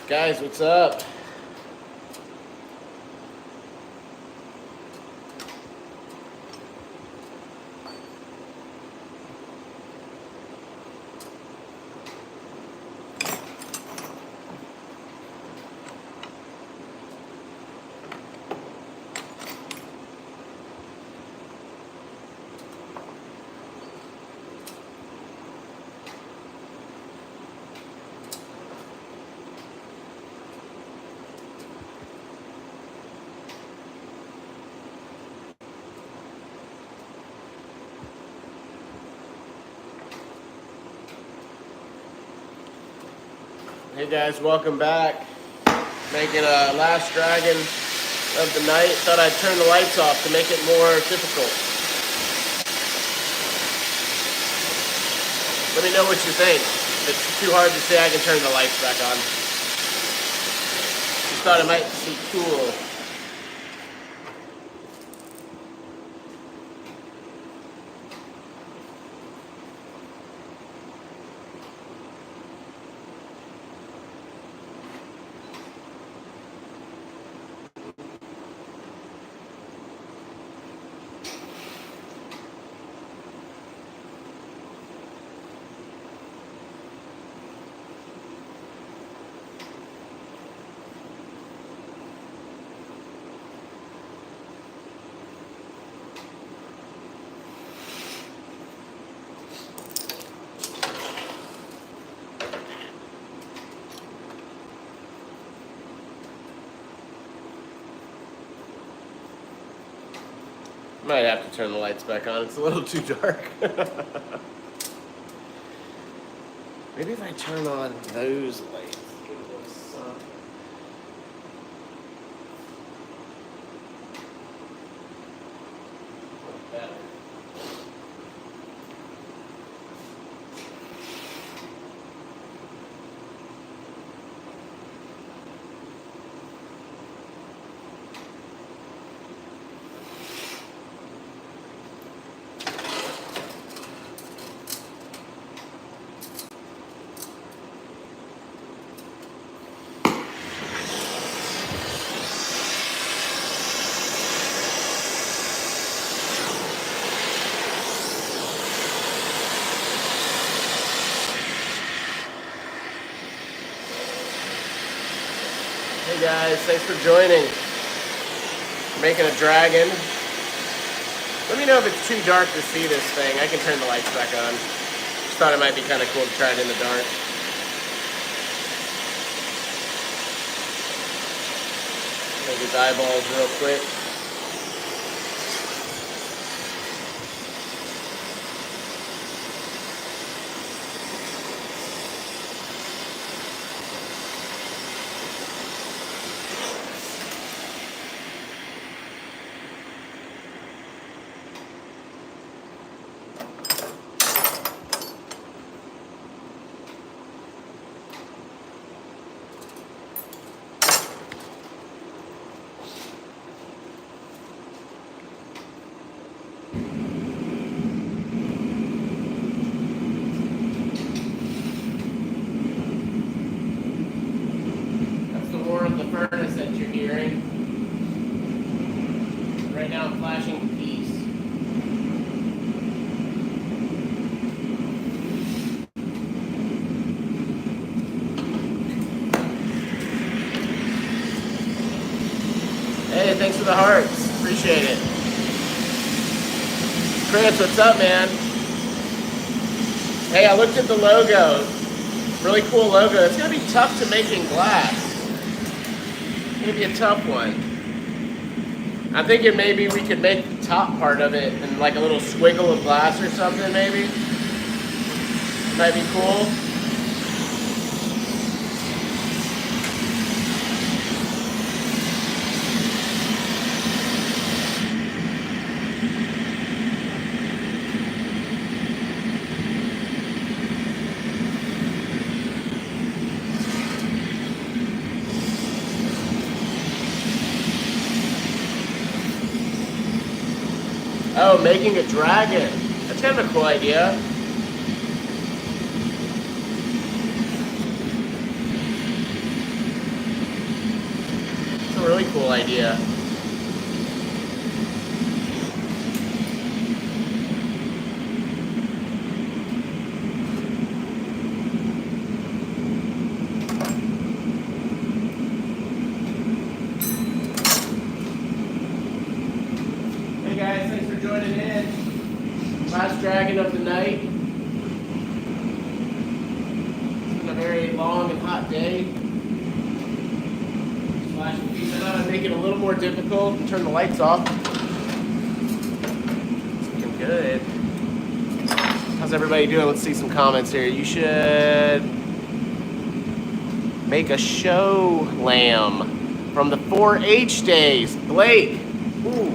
Guys, what's up? Hey guys, welcome back. Making a last dragon of the night. Thought I'd turn the lights off to make it more difficult. Let me know what you think. If it's too hard to say, I can turn the lights back on. Just thought it might be cool. Might have to turn the lights back on. It's a little too dark. Maybe if I turn on those lights. Give it a little sun. Better. Hey guys, thanks for joining. Making a dragon. Let me know if it's too dark to see this thing. I can turn the lights back on. Just thought it might be kind of cool to try it in the dark. Make his eyeballs real quick. Furnace that you're hearing. Right now I'm flashing peace. Hey, thanks for the hearts. Appreciate it. Chris, what's up, man? Hey, I looked at the logo. Really cool logo. It's going to be tough to make in glass. Maybe a tough one. I'm thinking maybe we could make the top part of it in like a little squiggle of glass or something, maybe. Might be cool. Oh, making a dragon. That's kind of a cool idea. cool idea. Hey guys, thanks for joining in. Last dragon of the night. It's been a very long and hot day. Flashing these out and make it a little more difficult and turn the lights off. It's looking good. How's everybody doing? Let's see some comments here. You should make a show lamb from the 4-H days. Blake. Ooh.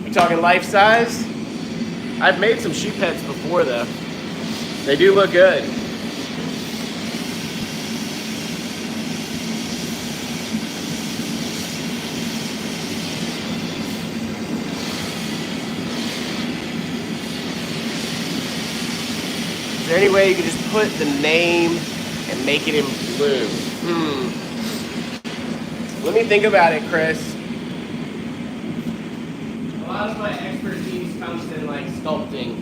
You talking life size? I've made some sheep heads before though. They do look good. Is there any way you can just put the name and make it in blue? Let me think about it, Chris. A lot of my expertise comes in like sculpting.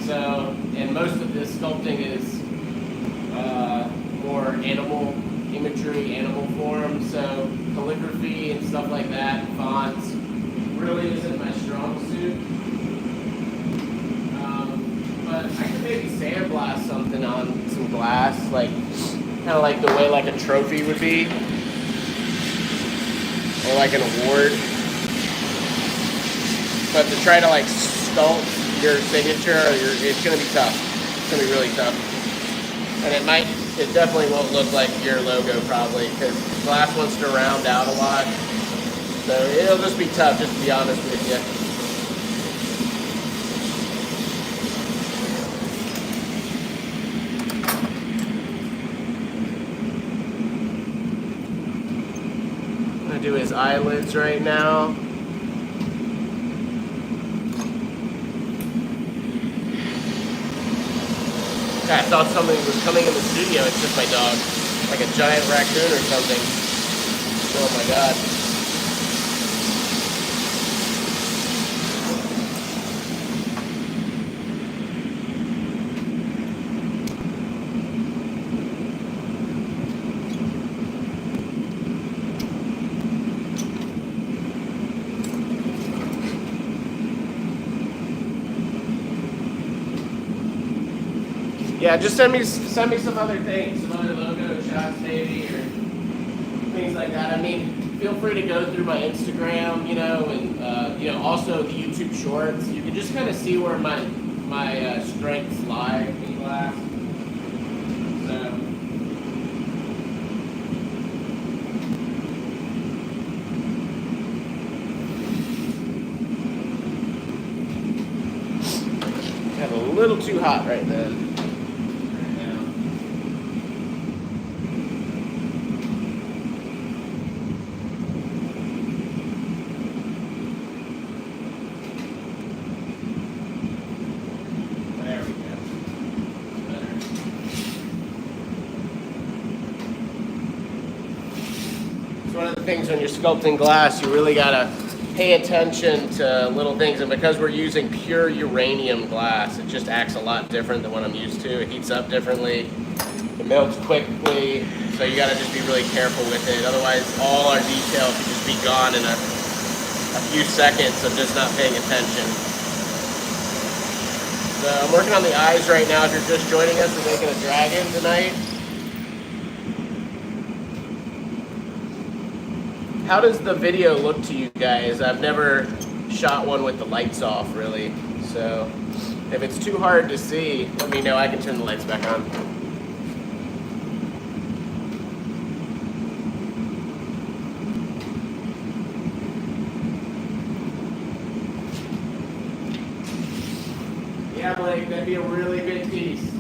So, and most of this sculpting is more animal imagery, animal form. So calligraphy and stuff like that, fonts, really isn't my strong suit. But I could maybe sandblast something on some glass, like kind of like the way like a trophy would be, or like an award. But to try to like sculpt your signature, it's gonna be tough. It's gonna be really tough, and it definitely won't look like your logo probably, because glass wants to round out a lot. So it'll just be tough, just to be honest with you. Do his eyelids right now. I thought something was coming in the studio. It's just my dog, like a giant raccoon or something. Oh my god. Yeah, just send me some other things, some other logo shots maybe, or things like that. I mean, feel free to go through my Instagram, you know, and also the YouTube Shorts. You can just kind of see where my strengths lie in glass. So, got a little too hot right then. Things when you're sculpting glass, you really gotta pay attention to little things, and because we're using pure uranium glass, it just acts a lot different than what I'm used to. It heats up differently, it melts quickly, so you gotta just be really careful with it. Otherwise, all our detail could just be gone in a few seconds of just not paying attention. So I'm working on the eyes right now. If you're just joining us, we're making a dragon tonight. How does the video look to you guys? I've never shot one with the lights off, really. So if it's too hard to see, let me know. I can turn the lights back on. Yeah, Blake, that'd be a really big piece.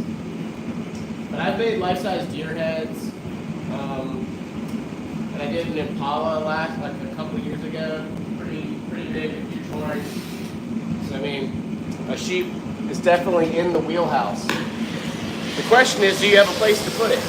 But I've made life-size deer heads. And I did an Impala like a couple of years ago. Pretty big, huge horns. So I mean, a sheep is definitely in the wheelhouse. The question is, do you have a place to put it?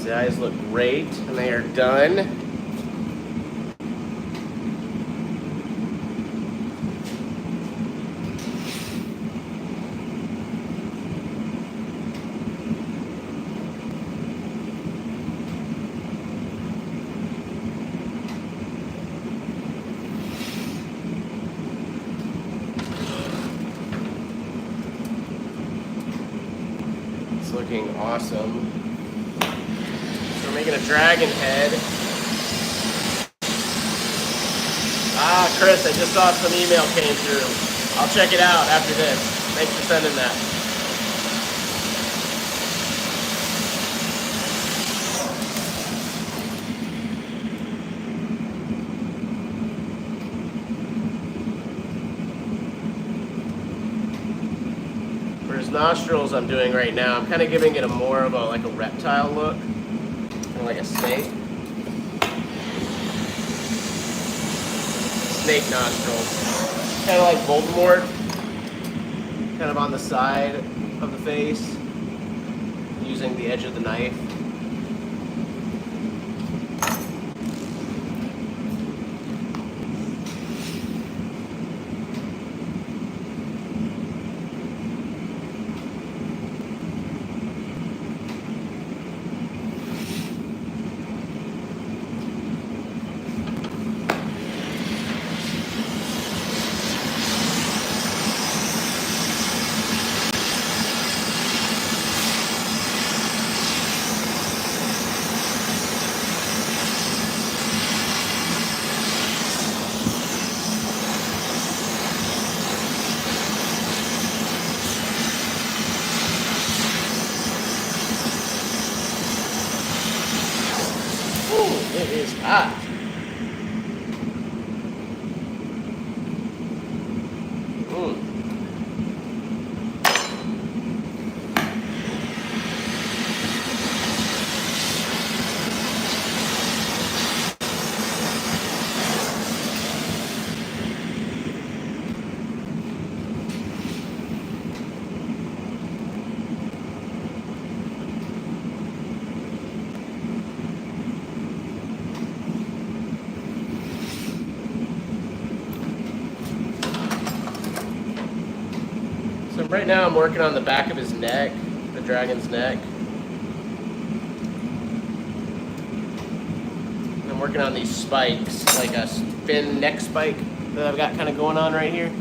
The eyes look great, and they are done. It's looking awesome. So we're making a dragon head. Ah, Chris, I just saw some email came through. I'll check it out after this. Thanks for sending that. For his nostrils I'm doing right now, I'm kind of giving it a more of a like a reptile look. Kind of like a snake. Snake nostrils. Kind of like Voldemort. Kind of on the side of the face. Using the edge of the knife. It is hot. So right now I'm working on the back of his neck, the dragon's neck. I'm working on these spikes, like a fin neck spike that I've got kind of going on right here.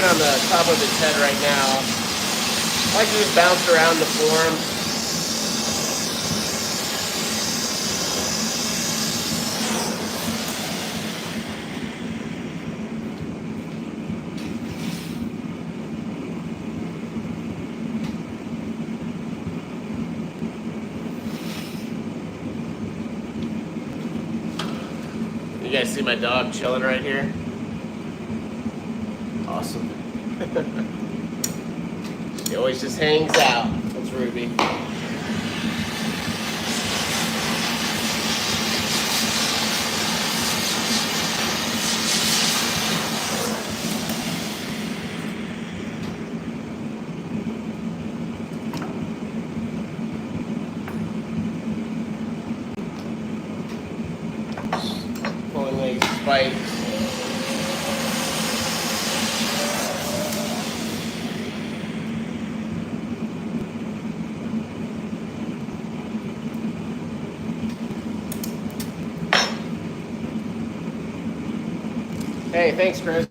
On the top of his head right now. I like to just bounce around the form. You guys see my dog chilling right here? Awesome. She always just hangs out. That's Ruby. Pulling these spikes. Hey, thanks, Chris.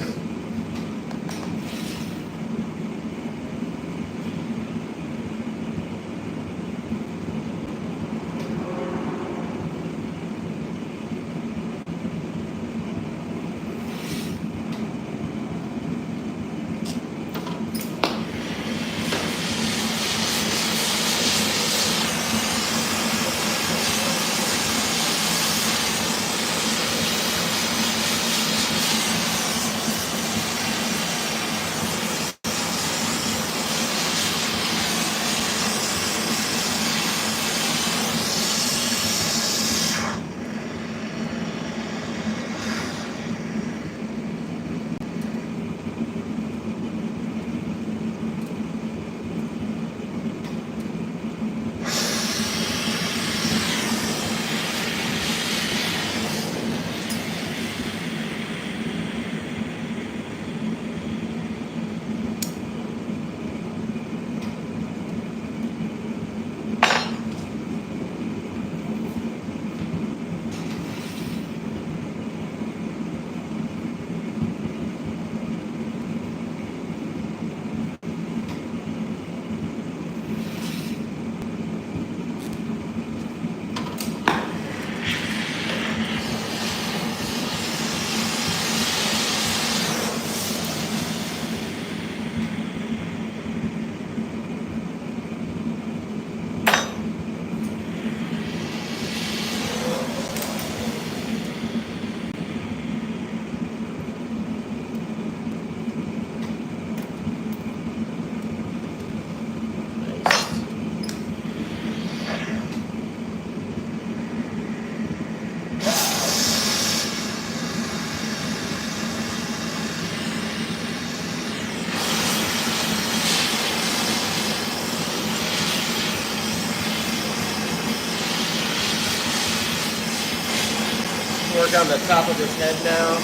Work on the top of his head now.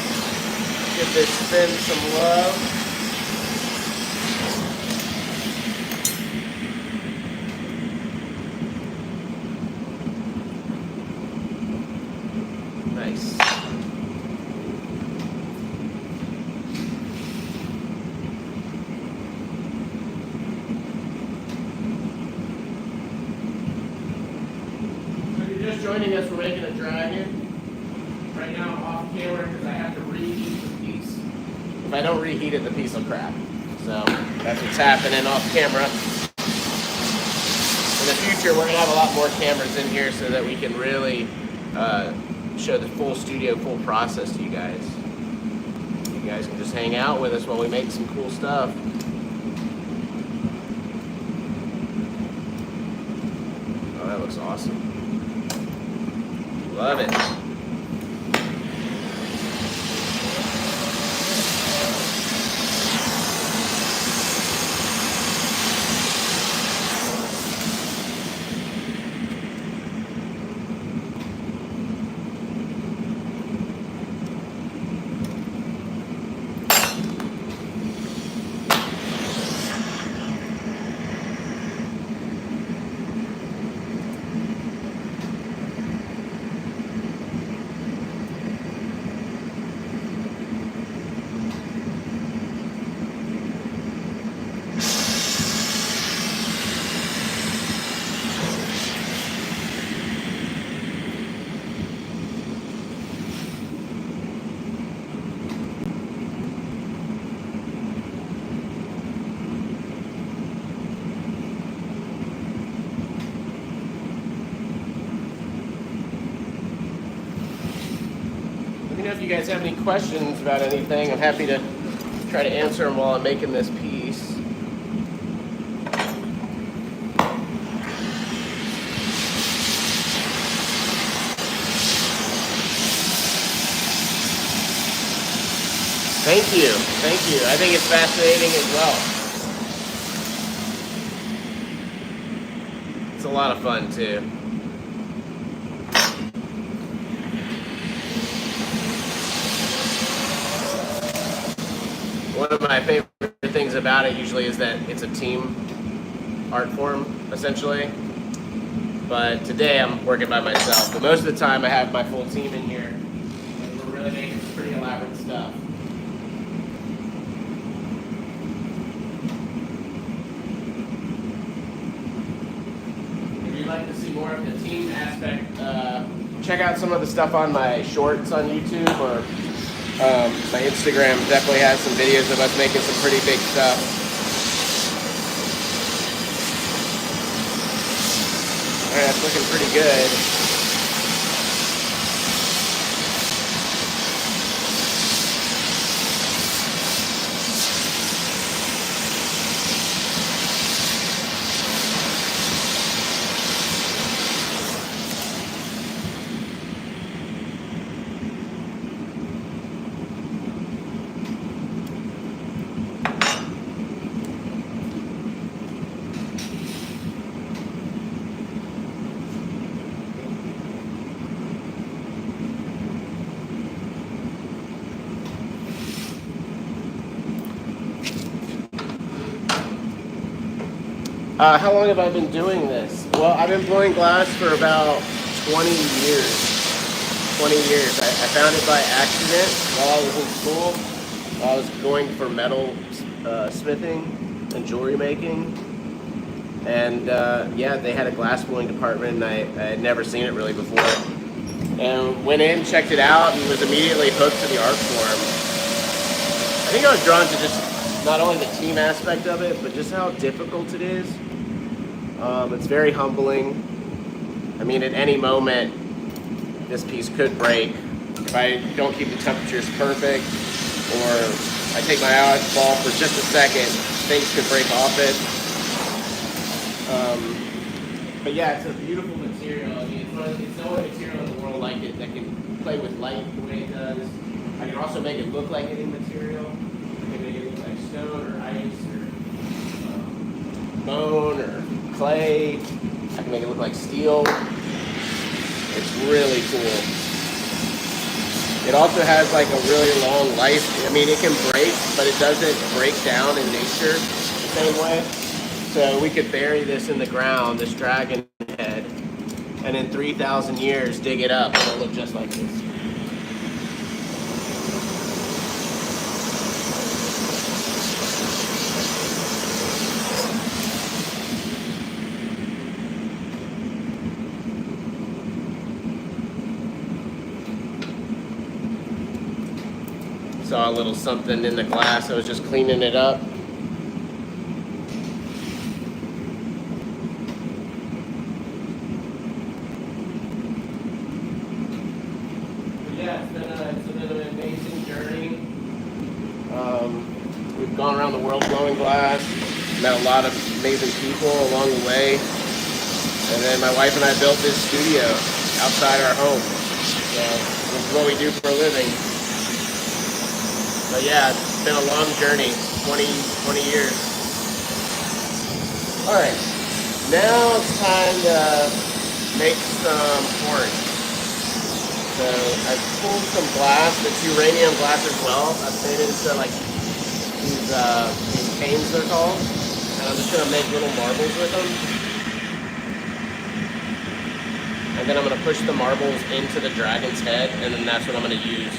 Give this fin some love. Nice. So if you're just joining us, we're making a dragon. Right now I'm off camera because I have to reheat the piece. If I don't reheat it, the piece will crack. So that's what's happening off camera. In the future, we're going to have a lot more cameras in here so that we can really show the full studio, full process to you guys. You guys can just hang out with us while we make some cool stuff. Oh, that looks awesome. Love it. know if you guys have any questions about anything. I'm happy to try to answer them while I'm making this piece. Thank you, thank you. I think it's fascinating as well. It's a lot of fun too. One of my favorite things about it usually is that it's a team art form, essentially. But today I'm working by myself. But most of the time I have my full team in here. And we're really making some pretty elaborate stuff. If you'd like to see more of the team aspect, check out some of the stuff on my shorts on YouTube, or my Instagram definitely has some videos of us making some pretty big stuff. Alright, that's looking pretty good. How long have I been doing this? Well, I've been blowing glass for about 20 years. 20 years. I found it by accident while I was in school. I was going for metal smithing and jewelry making. And yeah, they had a glass blowing department, and I had never seen it really before. And went in, checked it out, and was immediately hooked to the art form. I think I was drawn to just not only the team aspect of it, but just how difficult it is. It's very humbling. I mean, at any moment, this piece could break. If I don't keep the temperatures perfect, or I take my eye off the ball for just a second, things could break off it. But yeah, it's a beautiful material. I mean, it's no other material in the world like it that can play with light the way it does. I can also make it look like any material. I can make it look like stone or ice or bone or clay. I can make it look like steel. It's really cool. It also has like a really long life. I mean, it can break, but it doesn't break down in nature the same way. So we could bury this in the ground, this dragon head, and in 3,000 years dig it up and it'll look just like this. Saw a little something in the glass. I was just cleaning it up. Yeah, it's been an amazing journey. We've gone around the world blowing glass, met a lot of amazing people along the way, and then my wife and I built this studio outside our home. So this is what we do for a living. So yeah, it's been a long journey, 20 years. All right, now it's time to make some horns. So I pulled some glass, it's uranium glass as well. I've made it into like these canes they're called. And I'm just gonna make little marbles with them. And then I'm gonna push the marbles into the dragon's head, and then that's what I'm gonna use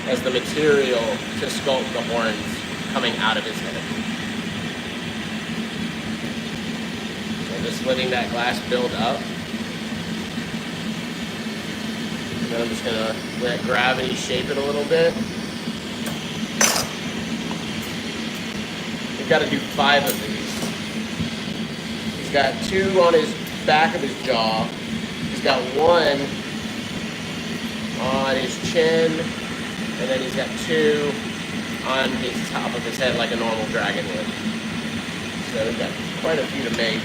as the material to sculpt the horns coming out of his head. So just letting that glass build up. And then I'm just gonna let gravity shape it a little bit. We've got to do 5 of these. He's got 2 on his back of his jaw. He's got 1 on his chin, and then he's got 2 on his top of his head like a normal dragon would. So we've got quite a few to make.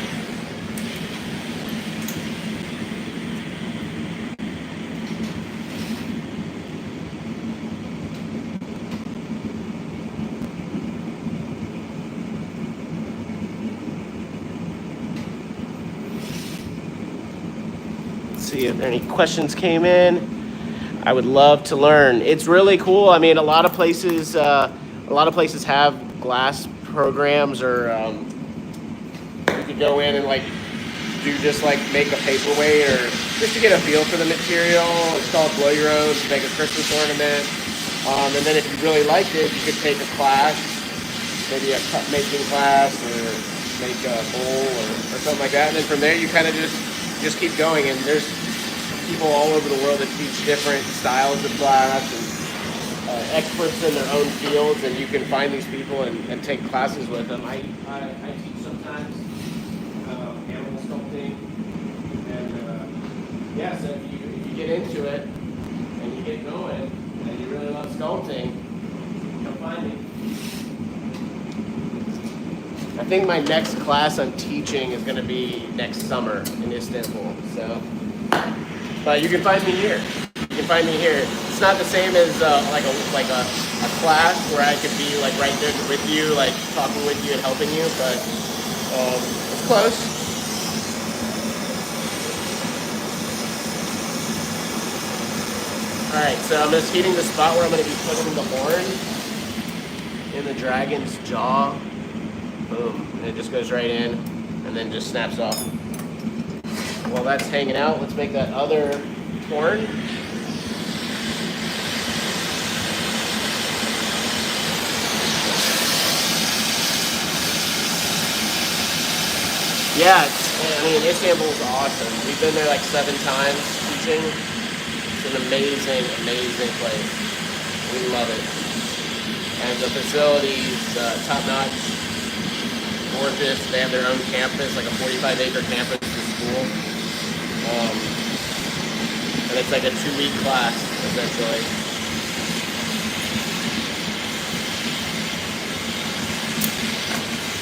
See if any questions came in. I would love to learn. It's really cool. I mean, a lot of places have glass programs, or you could go in and like do just like make a paperweight, or just to get a feel for the material. It's called Blow Your Own. You make a Christmas ornament, and then if you really liked it, you could take a class, maybe a cup making class, or make a bowl or something like that. And then from there, you kind of just keep going. And there's people all over the world that teach different styles of glass, and experts in their own fields, and you can find these people and take classes with them. I teach sometimes animal sculpting, and yeah, so if you get into it and you get going and you really love sculpting, come find me. I think my next class I'm teaching is going to be next summer in Istanbul. So, but you can find me here. You can find me here. It's not the same as like a class where I could be like right there with you, like talking with you and helping you, but it's close. All right, so I'm just heating the spot where I'm going to be putting the horn in the dragon's jaw. Boom, and it just goes right in and then just snaps off. While that's hanging out, let's make that other horn. Yeah, I mean, Istanbul's awesome. We've been there like 7 times teaching. It's an amazing, amazing place. We love it. And the facility's top-notch. Gorgeous. They have their own campus, like a 45-acre campus for school. And it's like a 2-week class, essentially.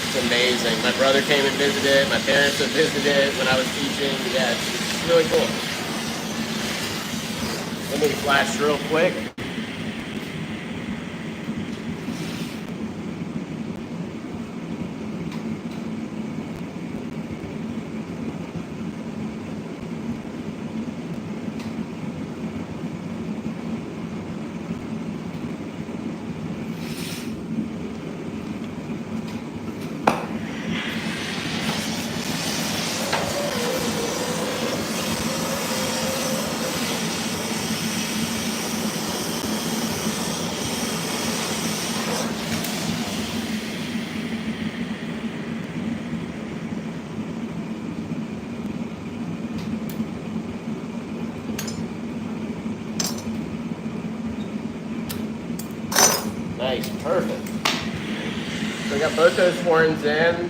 It's amazing. My brother came and visited. My parents have visited when I was teaching. Yeah, it's really cool. Let me flash real quick. Nice, perfect. So we got both those horns in.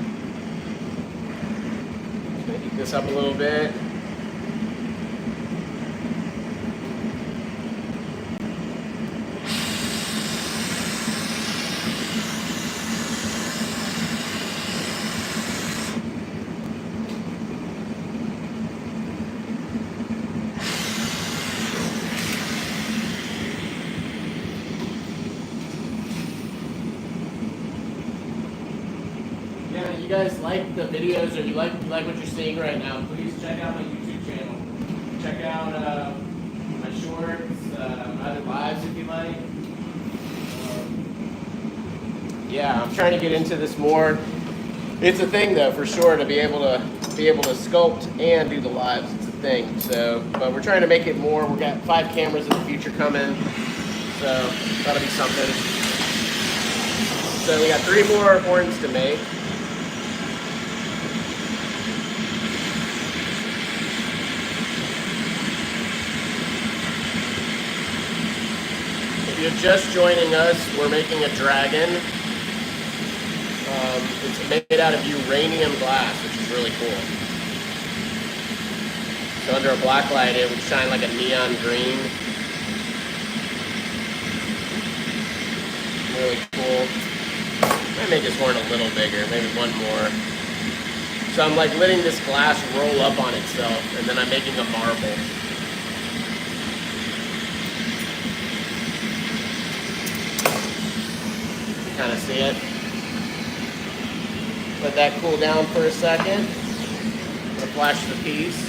Just gonna heat this up a little bit. If you guys like the videos, or you like what you're seeing right now, please check out my YouTube channel. Check out my shorts, my other lives if you like. Yeah, I'm trying to get into this more. It's a thing though, for sure, to be able to sculpt and do the lives. It's a thing. So, but we're trying to make it more. We've got 5 cameras in the future coming, so that'll be something. So we got 3 more horns to make. If you're just joining us, we're making a dragon. It's made out of uranium glass, which is really cool. So under a black light, it would shine like a neon green. really cool. Might make his horn a little bigger, maybe one more. So I'm like letting this glass roll up on itself, and then I'm making a marble. You kind of see it. Let that cool down for a second. I'm gonna flash the piece.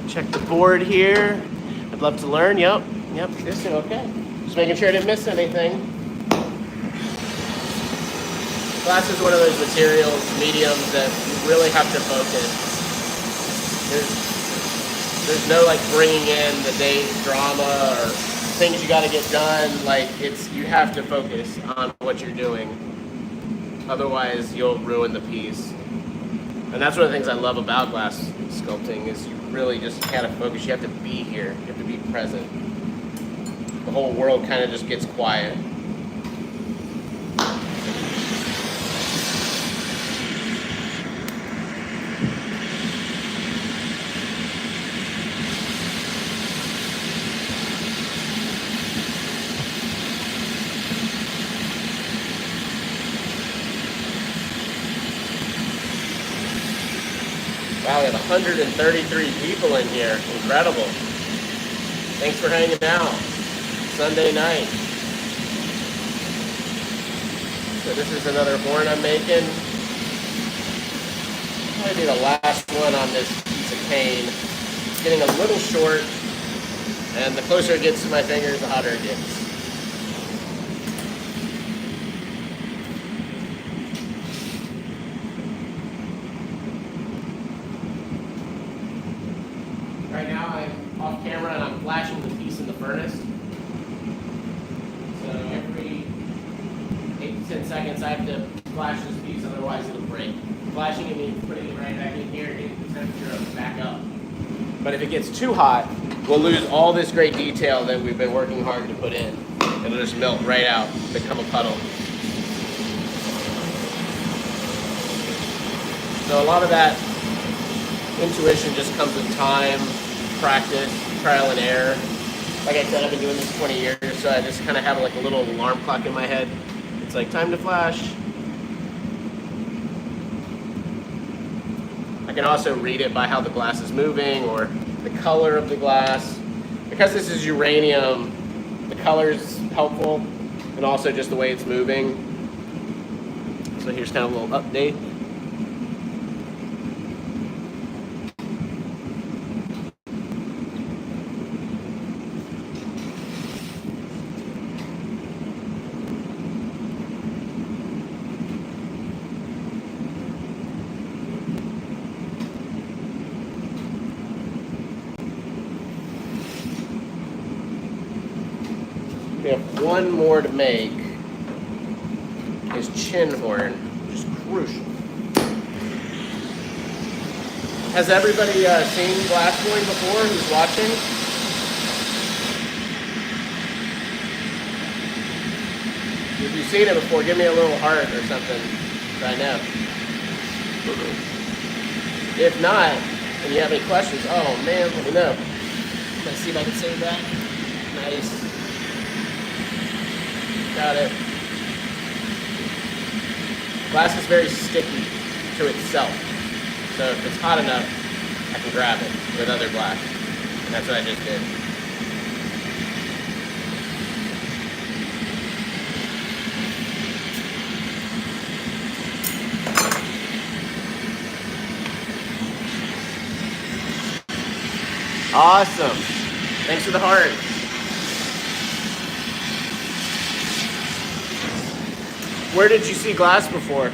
Check the board here. I'd love to learn. Yep, this is okay. Just making sure I didn't miss anything. Glass is one of those materials, mediums, that you really have to focus. There's no like bringing in the day drama or things you got to get done. Like you have to focus on what you're doing. Otherwise, you'll ruin the piece. And that's one of the things I love about glass sculpting is you really just kind of focus. You have to be here. You have to be present. The whole world kind of just gets quiet. Wow, we have 133 people in here. Incredible. Thanks for hanging out. Sunday night. So this is another horn I'm making. Probably be the last one on this piece of cane. It's getting a little short, and the closer it gets to my fingers, the hotter it gets. Right now I'm off camera and I'm flashing the piece in the furnace. So every 8 to 10 seconds I have to flash this piece, otherwise it'll break. Flashing it means putting it right back in here, getting the temperature back up. But if it gets too hot, we'll lose all this great detail that we've been working hard to put in. It'll just melt right out, become a puddle. So a lot of that intuition just comes with time, practice, trial and error. Like I said, I've been doing this 20 years, so I just kind of have like a little alarm clock in my head. It's like time to flash. I can also read it by how the glass is moving or the color of the glass. Because this is uranium, the color is helpful, and also just the way it's moving. So here's kind of a little update. We have one more to make. His chin horn, which is crucial. Has everybody seen Glassblowing before who's watching? If you've seen it before, give me a little heart or something so I know. If not, and you have any questions, oh man, let me know. Let's see if I can save that. Nice. Got it. Glass is very sticky to itself. So if it's hot enough, I can grab it with other glass. And that's what I just did. Awesome. Thanks for the heart. Where did you see glass before?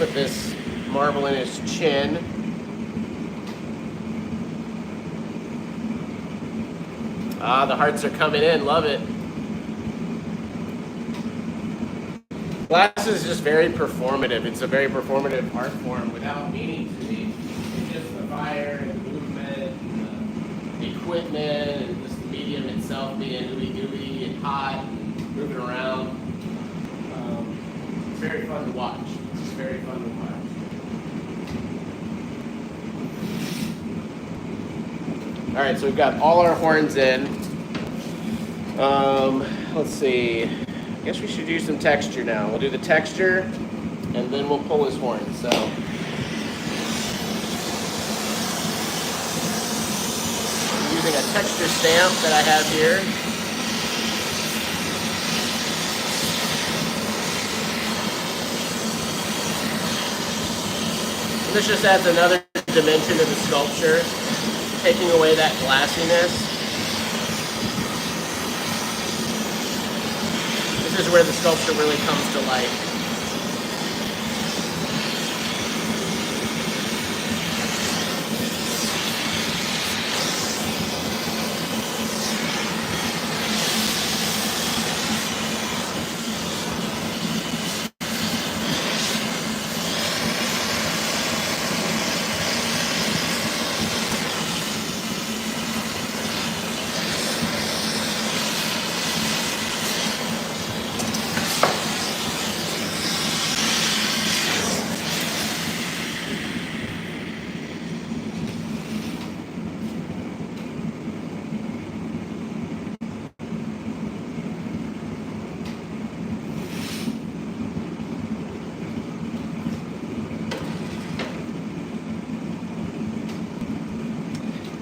put this marble in his chin. Ah, the hearts are coming in, love it. Glass is just very performative. It's a very performative art form without meaning to be. It's just the fire and movement, and the equipment, and just the medium itself being ooey-gooey and hot and moving around. It's very fun to watch. It's very fun to watch. All right, so we've got all our horns in. Let's see. I guess we should use some texture now. We'll do the texture, and then we'll pull his horn. So, I'm using a texture stamp that I have here. And this just adds another dimension to the sculpture, taking away that glassiness. This is where the sculpture really comes to life.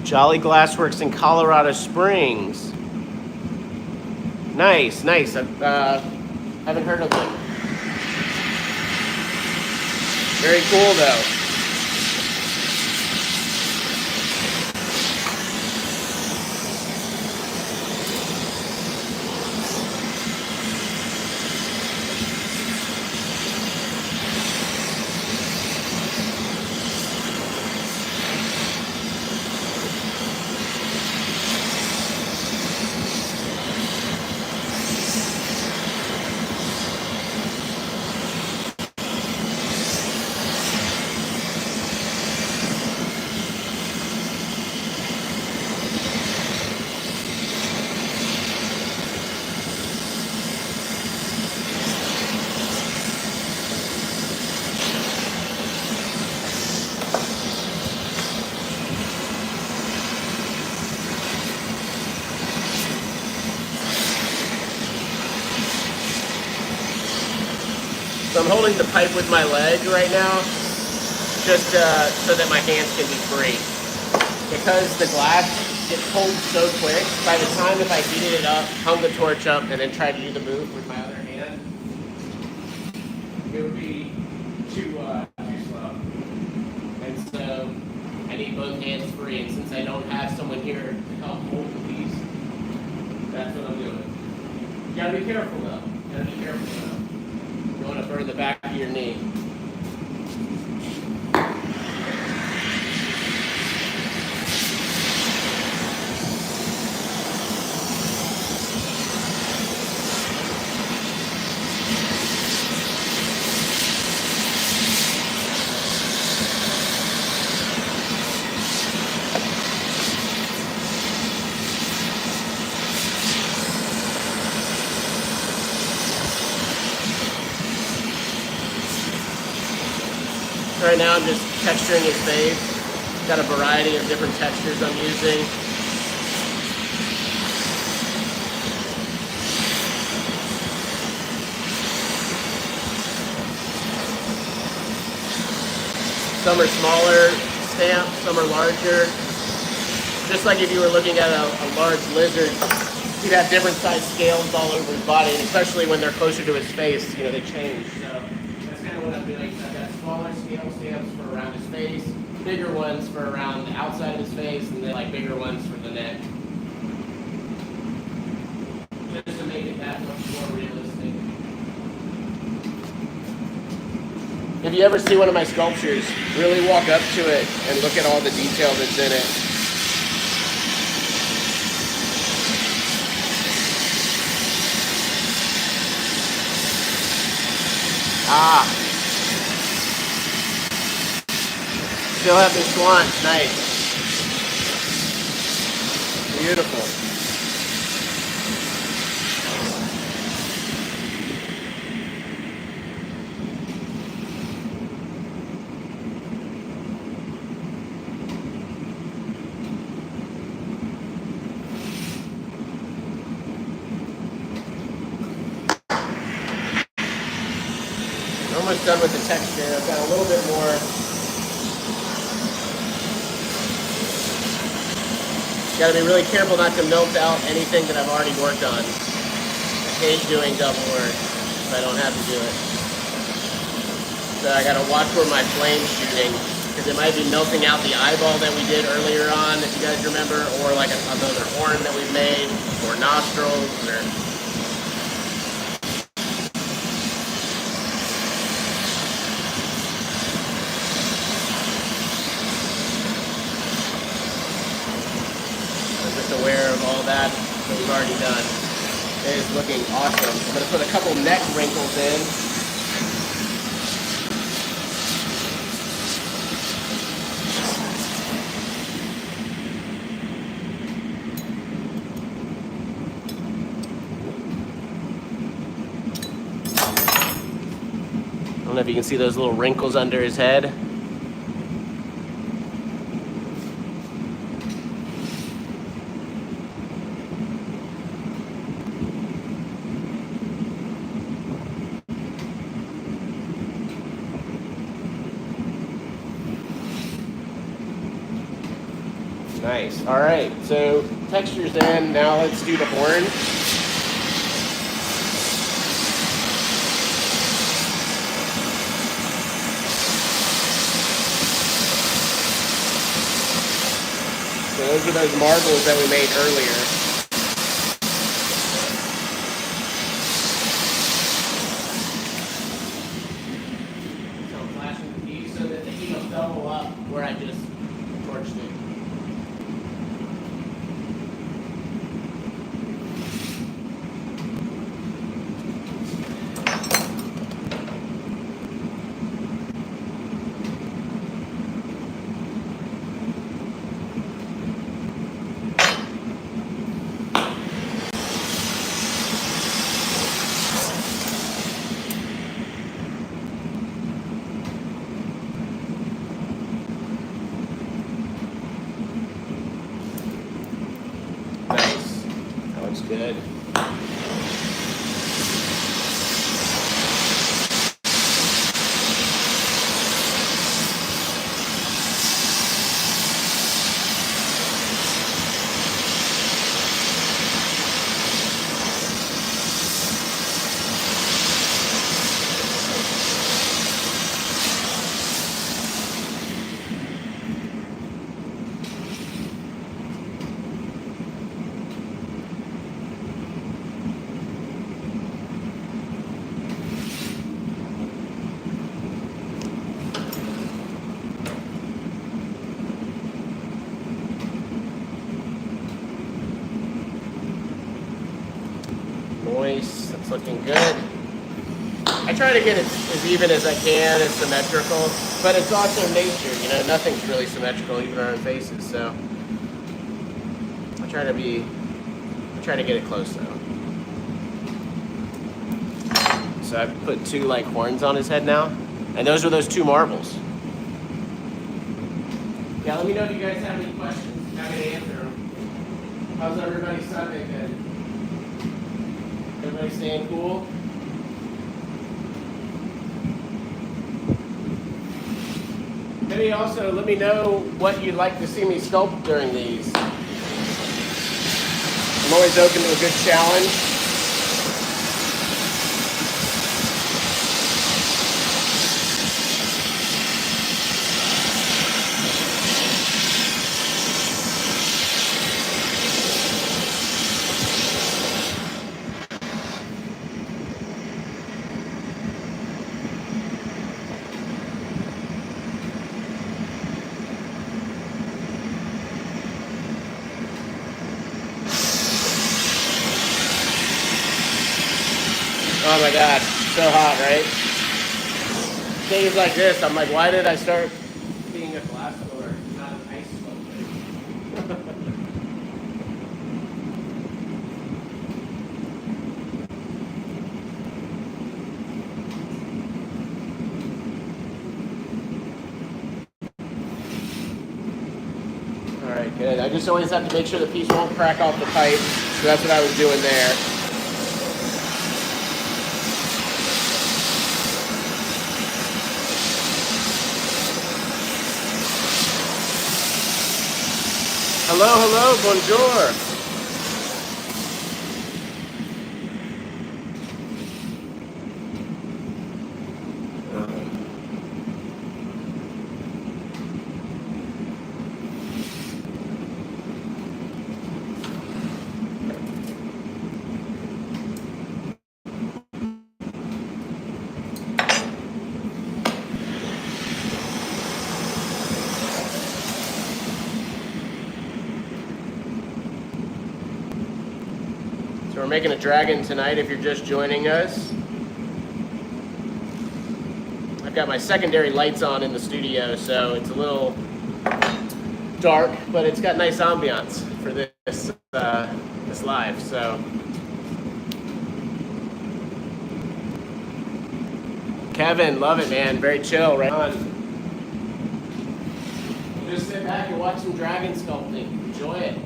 Jolly Glassworks in Colorado Springs. Nice, nice. Haven't heard of them. Very cool though. So I'm holding the pipe with my leg right now, just so that my hands can be free. Because the glass gets cold so quick, by the time if I heated it up, hung the torch up, and then tried to do the move with my other hand, it would be too slow. And so I need both hands free, and since I don't have someone here to help hold the piece, that's what I'm doing. You gotta be careful though. You gotta be careful though. You don't want to burn the back of your knee. Right now I'm just texturing his face. Got a variety of different textures I'm using. Some are smaller stamps, some are larger. Just like if you were looking at a large lizard, you'd have different size scales all over his body, and especially when they're closer to his face, you know, they change. So that's kind of what I'm doing. I've got smaller scale stamps for around his face, bigger ones for around the outside of his face, and then like bigger ones for the neck. Just to make it that much more realistic. If you ever see one of my sculptures, really walk up to it and look at all the detail that's in it. Ah. Still have the swans, nice. Beautiful. Almost done with the texture. I've got a little bit more. Got to be really careful not to melt out anything that I've already worked on. I hate doing double work if I don't have to do it. So I got to watch where my flame's shooting, because it might be melting out the eyeball that we did earlier on, if you guys remember, or like another horn that we've made, or nostrils, or... aware of all that we've already done. It is looking awesome. I'm going to put a couple neck wrinkles in. I don't know if you can see those little wrinkles under his head. Nice. All right, so texture's in. Now let's do the horn. So those are those marbles that we made earlier. So I'm flashing the piece so that the heat will double up where I just torched it. Good. Moist, that's looking good. I try to get it as even as I can, as symmetrical, but it's also nature, you know, nothing's really symmetrical, even our own faces, so I try to get it close though. So I put two like horns on his head now, and those are those two marbles. Yeah, let me know if you guys have any questions. Happy to answer them. How's everybody's Sunday been? Everybody staying cool? Maybe also let me know what you'd like to see me sculpt during these. I'm always open to a good challenge. Oh my God, so hot, right? Days like this, I'm like, why did I start being a glass blower, not an ice sculptor? All right, good. I just always have to make sure the piece won't crack off the pipe, so that's what I was doing there. Hello, hello, bonjour. So we're making a dragon tonight if you're just joining us. I've got my secondary lights on in the studio, so it's a little dark, but it's got nice ambiance for this live. So Kevin, love it, man. Very chill, right on. Just sit back and watch some dragon sculpting. Enjoy it.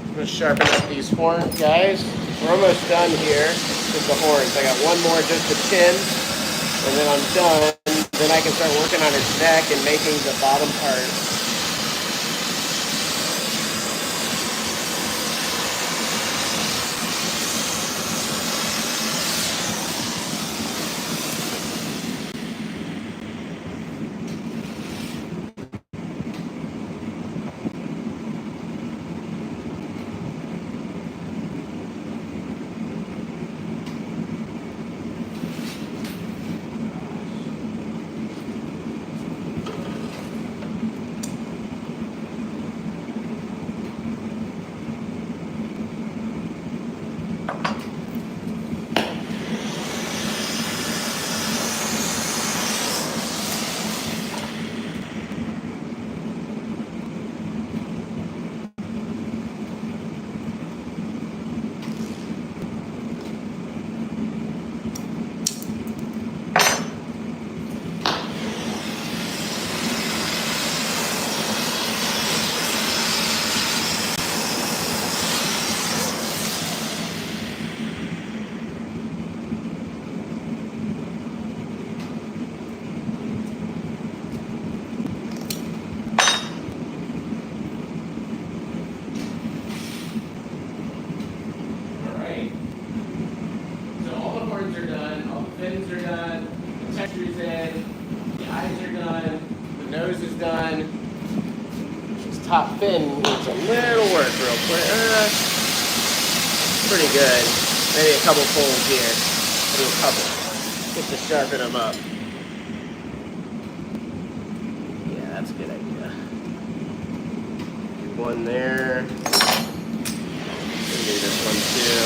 I'm gonna sharpen up these horns, guys. We're almost done here with the horns. I got one more just the chin, and then I'm done. Then I can start working on his neck and making the bottom part. fins are done, the texture's in, the eyes are done, the nose is done. This top fin needs a little work real quick. Pretty good. Maybe a couple folds here. Do a couple. Just to sharpen them up. Yeah, that's a good idea. One there. And do this one too.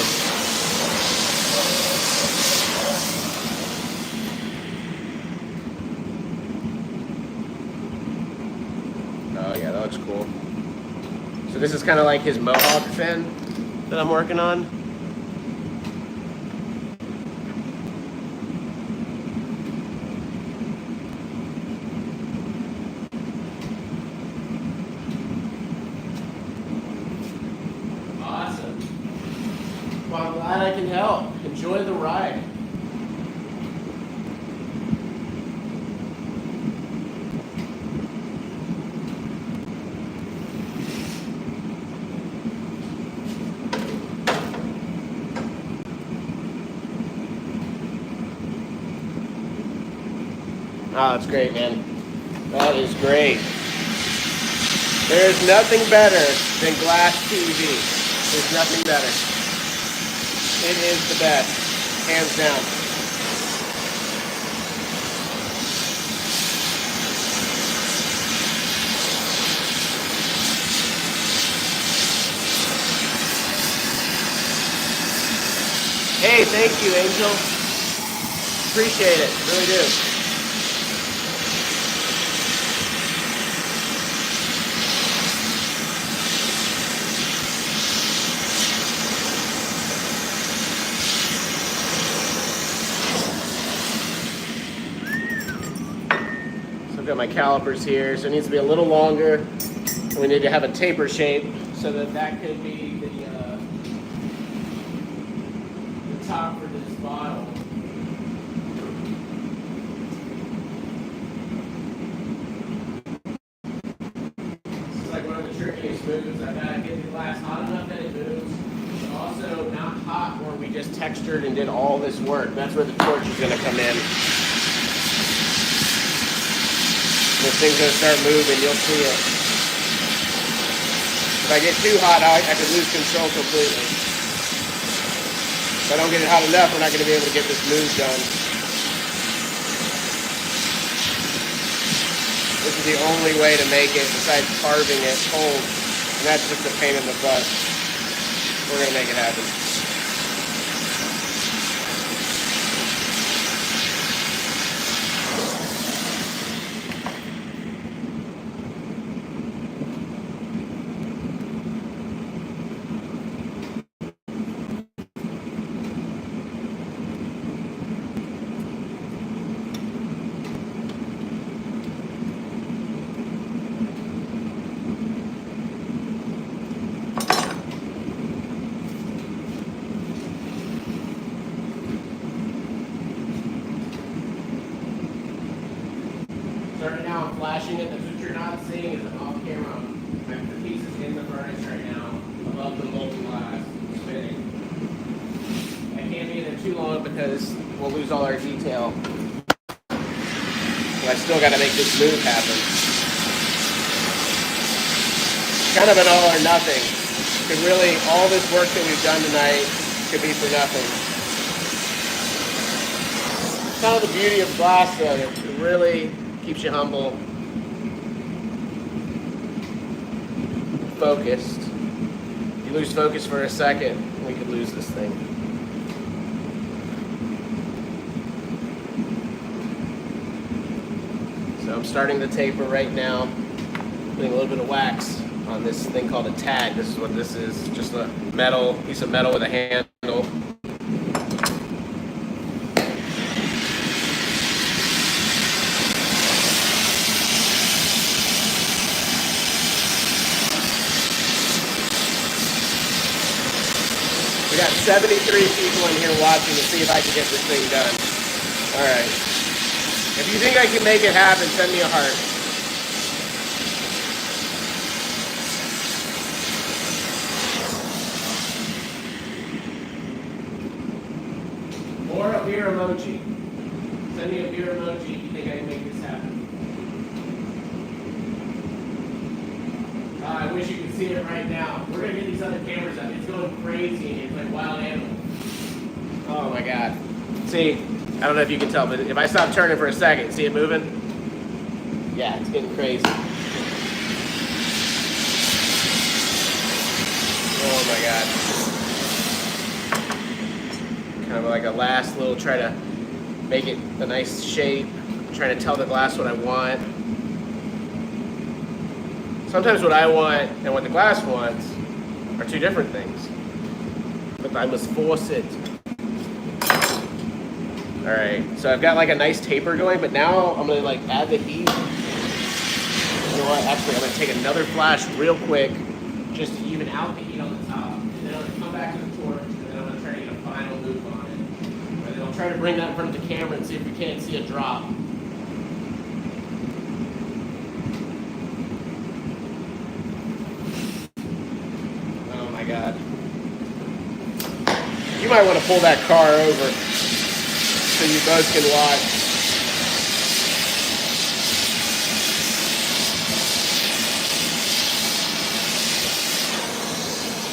Oh yeah, that looks cool. So this is kind of like his mohawk fin that I'm working on. Awesome. Well, I'm glad I can help. Enjoy the ride. Oh, that's great, man. That is great. There's nothing better than glass TV. There's nothing better. It is the best, hands down. Hey, thank you, Angel. Appreciate it, really do. I've got my calipers here, so it needs to be a little longer. And we need to have a taper shape so that that could be the top for this bottle. This is like one of the trickiest moves. I've got to get the glass hot enough that it moves, but also not hot where we just textured and did all this work. That's where the torch is going to come in. This thing's going to start moving, you'll see it. If I get too hot, I could lose control completely. If I don't get it hot enough, we're not going to be able to get this move done. This is the only way to make it besides carving it cold. And that's just a pain in the butt. We're going to make it happen. Starting now, I'm flashing it. That's what you're not seeing is an off-camera. I have the pieces in the furnace right now, above the molten glass, spinning. I can't be in it too long because we'll lose all our detail. So I still got to make this move happen. It's kind of an all or nothing. Because really, all this work that we've done tonight could be for nothing. It's kind of the beauty of glass, though. It really keeps you humble, focused. You lose focus for a second, we could lose this thing. So I'm starting the taper right now, putting a little bit of wax on this thing called a tag. This is what this is, just a metal piece of metal with a handle. We got 73 people in here watching to see if I can get this thing done. All right. If you think I can make it happen, send me a heart. Or a beer emoji. Send me a beer emoji if you think I can make this happen. I wish you could see it right now. We're going to get these other cameras up. It's going crazy in here. It's like wild animals. Oh my God. See, I don't know if you can tell, but if I stop turning for a second, see it moving? Yeah, it's getting crazy. Oh my God. kind of like a last little, try to make it a nice shape, trying to tell the glass what I want. Sometimes what I want and what the glass wants are two different things, but I must force it. All right, so I've got like a nice taper going, but now I'm gonna like add the heat. You know what, actually I'm gonna take another flash real quick just to even out the heat on the top, and then I'm gonna come back to the torch, and then I'm gonna try to get a final move on it. And then I'll try to bring that in front of the camera and see if we can't see a drop. Oh my God. You might want to pull that car over so you both can watch.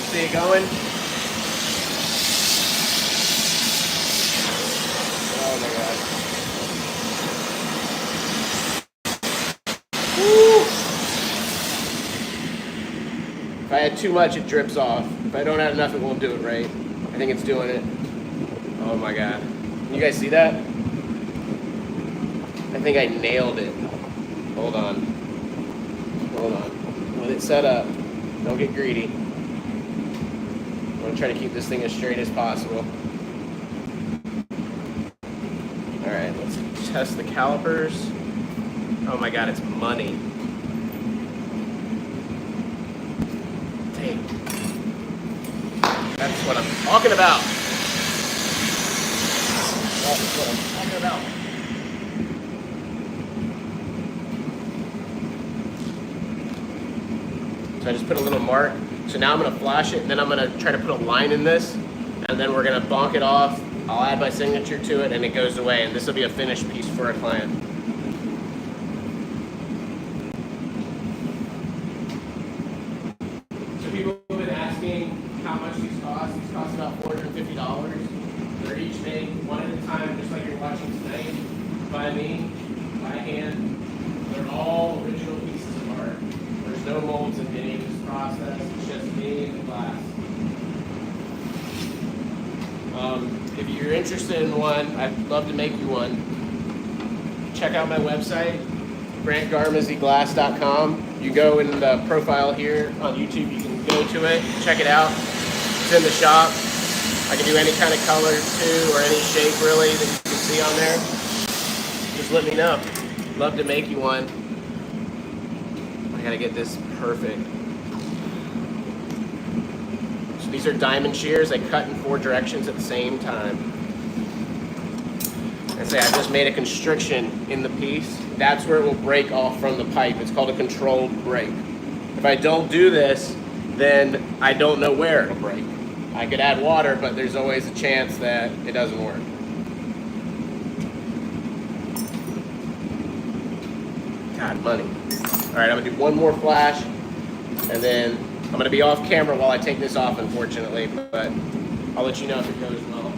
See it going? Oh my God. Woo! If I add too much, it drips off. If I don't add enough, it won't do it right. I think it's doing it. Oh my God. You guys see that? I think I nailed it. Hold on. Hold on. With it set up, don't get greedy. I'm gonna try to keep this thing as straight as possible. All right, let's test the calipers. Oh my God, it's money. Dang. That's what I'm talking about. That's what I'm talking about. So I just put a little mark. So now I'm gonna flash it, and then I'm gonna try to put a line in this, and then we're gonna bonk it off. I'll add my signature to it, and it goes away, and this will be a finished piece for a client. So people have been asking how much these cost. These cost about $450. They're each made one at a time, just like you're watching tonight, by me, by hand. They're all original pieces of art. There's no molds in any of this process. It's just me and the glass. If you're interested in one, I'd love to make you one. Check out my website, grantgarmazyglass.com. You go in the profile here on YouTube, you can go to it, check it out. It's in the shop. I can do any kind of color too, or any shape really that you can see on there. Just let me know. Love to make you one. I gotta get this perfect. So these are diamond shears. They cut in 4 directions at the same time. I say I just made a constriction in the piece. That's where it will break off from the pipe. It's called a controlled break. If I don't do this, then I don't know where it'll break. I could add water, but there's always a chance that it doesn't work. God, money. All right, I'm gonna do one more flash, and then I'm gonna be off camera while I take this off, unfortunately, but I'll let you know if it goes well.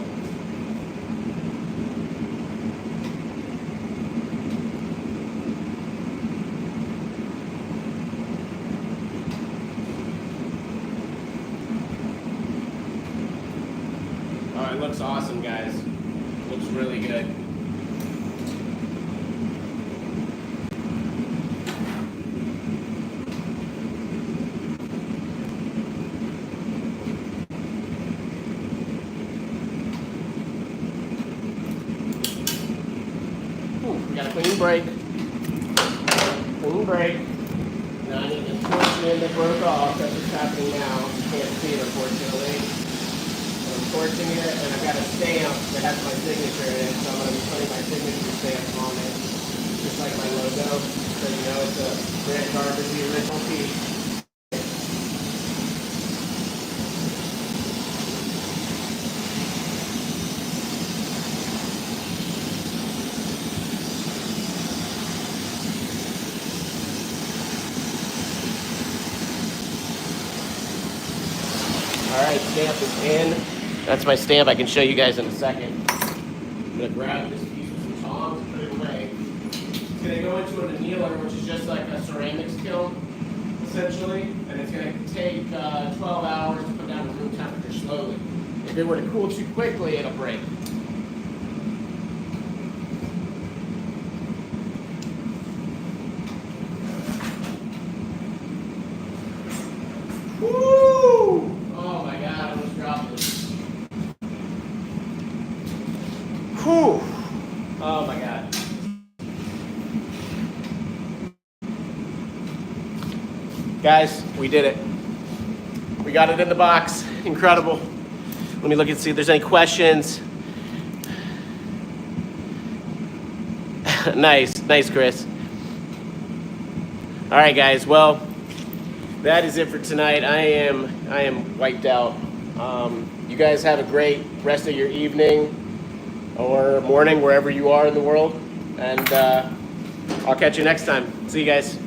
Oh, it looks awesome, guys. It looks really good. We got a clean break. Clean break. Now I need this torch in that broke off. That's what's happening now. You can't see it, unfortunately. So I'm torching it, and I've got a stamp that has my signature in it, so I'm going to be putting my signature stamp on it, just like my logo, so you know it's a Grant Garbage, the original piece. All right, stamp is in. That's my stamp. I can show you guys in a second. I'm gonna grab this piece with some tongs and put it away. It's gonna go into an annealer, which is just like a ceramics kiln, essentially, and it's gonna take 12 hours to put down to room temperature slowly. If it were to cool too quickly, it'll break. Woo! Oh my God, I almost dropped it. Whew! Oh my God. Guys, we did it. We got it in the box. Incredible. Let me look and see if there's any questions. Nice, Chris. All right, guys. Well, that is it for tonight. I am wiped out. You guys have a great rest of your evening or morning, wherever you are in the world. And I'll catch you next time. See you guys.